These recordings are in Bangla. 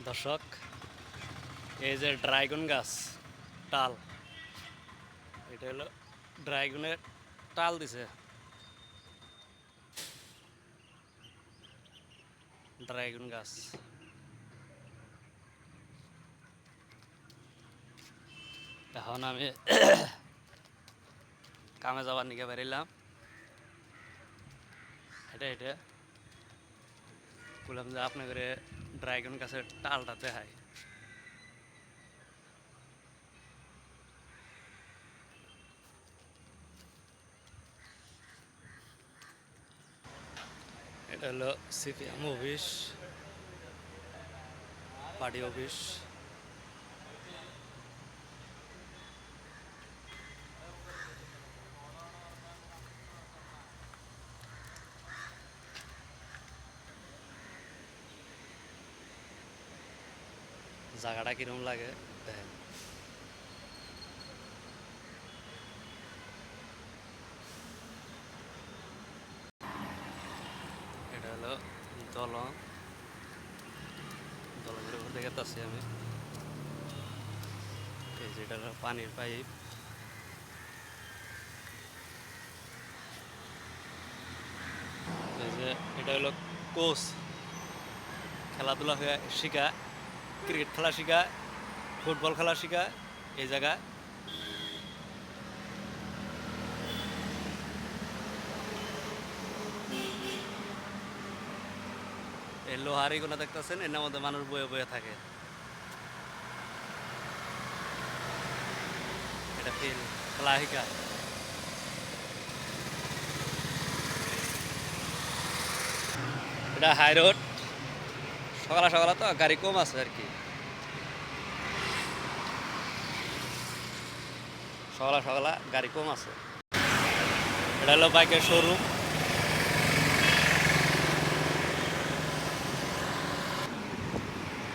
দর্শক, এই যে ড্রাগন গাছ টাল, এটা হলো ড্রাগনের টাল দিছে। ড্রাগন গাছ এখন আমি কামে যাবার নিকে বেরিলাম। এটা এটা বললাম যে আপনাদের ড্রাগন গাছের টালটা দেখায়। এটা হলো সিপিএম অফিস, পার্টি অফিস। জায়গাটা কিরম লাগে দেখেন। এটা হলো দলং, দলংয়ের উপর দেখে আছি আমি। এই যে এটা হলো পানির পাইপ। এই যে এটা হলো কোচ, খেলাধুলা শিখা, ক্রিকেট খেলা শিখা, ফুটবল খেলা শিখা এই জায়গায়। এই লোহার এগুলো দেখতেছেন, এর মধ্যে মানুষ বয়ে বয়ে থাকে। এটা ফিল খেলা শিখা। এটা হাই রোড, সকালে সকালে তো গাড়ি কম আছে আর কি। সকালে সকালে গাড়ি কম আছে। এটা হলো বাইকের শোরুম।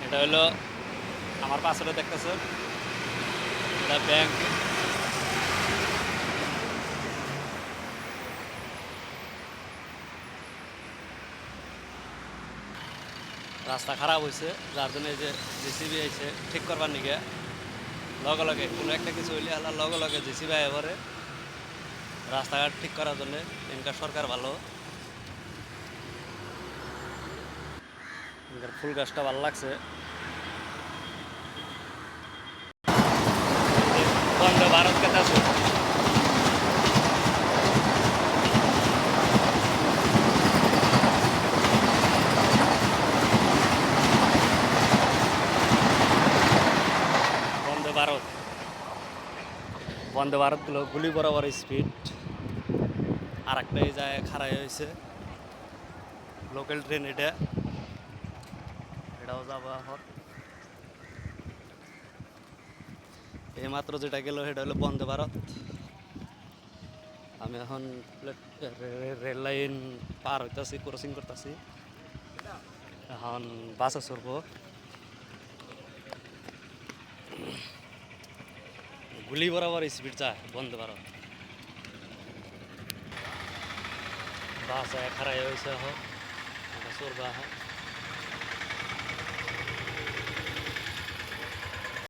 এটা হলো আমার পাশে দেখতেছে, এটা ব্যাংক। রাস্তা খারাপ হয়েছে, যার জন্য এই যে জেসিবি আইছে ঠিক করবার নিকে। লগে লগে কোনো একটা কিছু হইলে আল্লাহ লগে লগে জেসিবি আয় পরে রাস্তাঘাট ঠিক করার জন্য। এখানকার সরকার ভালো, এখানকার ফুল গাছটা ভালো লাগছে। বন্দে ভারত কথা আছে, বন্দে ভারত। বন্দে ভারতগুলো গুলি বরাবর স্পিড। আর একটা এই জায়গায় খাড়াই হয়েছে লোকাল ট্রেন। এটাও যাবো এখন। এইমাত্র যেটা গেল সেটা হলো বন্দে ভারত। আমি এখন রেল লাইন পার হইতেছি, ক্রসিং করতেছি। এখন বাসে চড়বো। গুলি বরাবর স্পিড যায় বন্দে ভারত। বাস খারাই হয়েছে এখন, চড়বো এখন।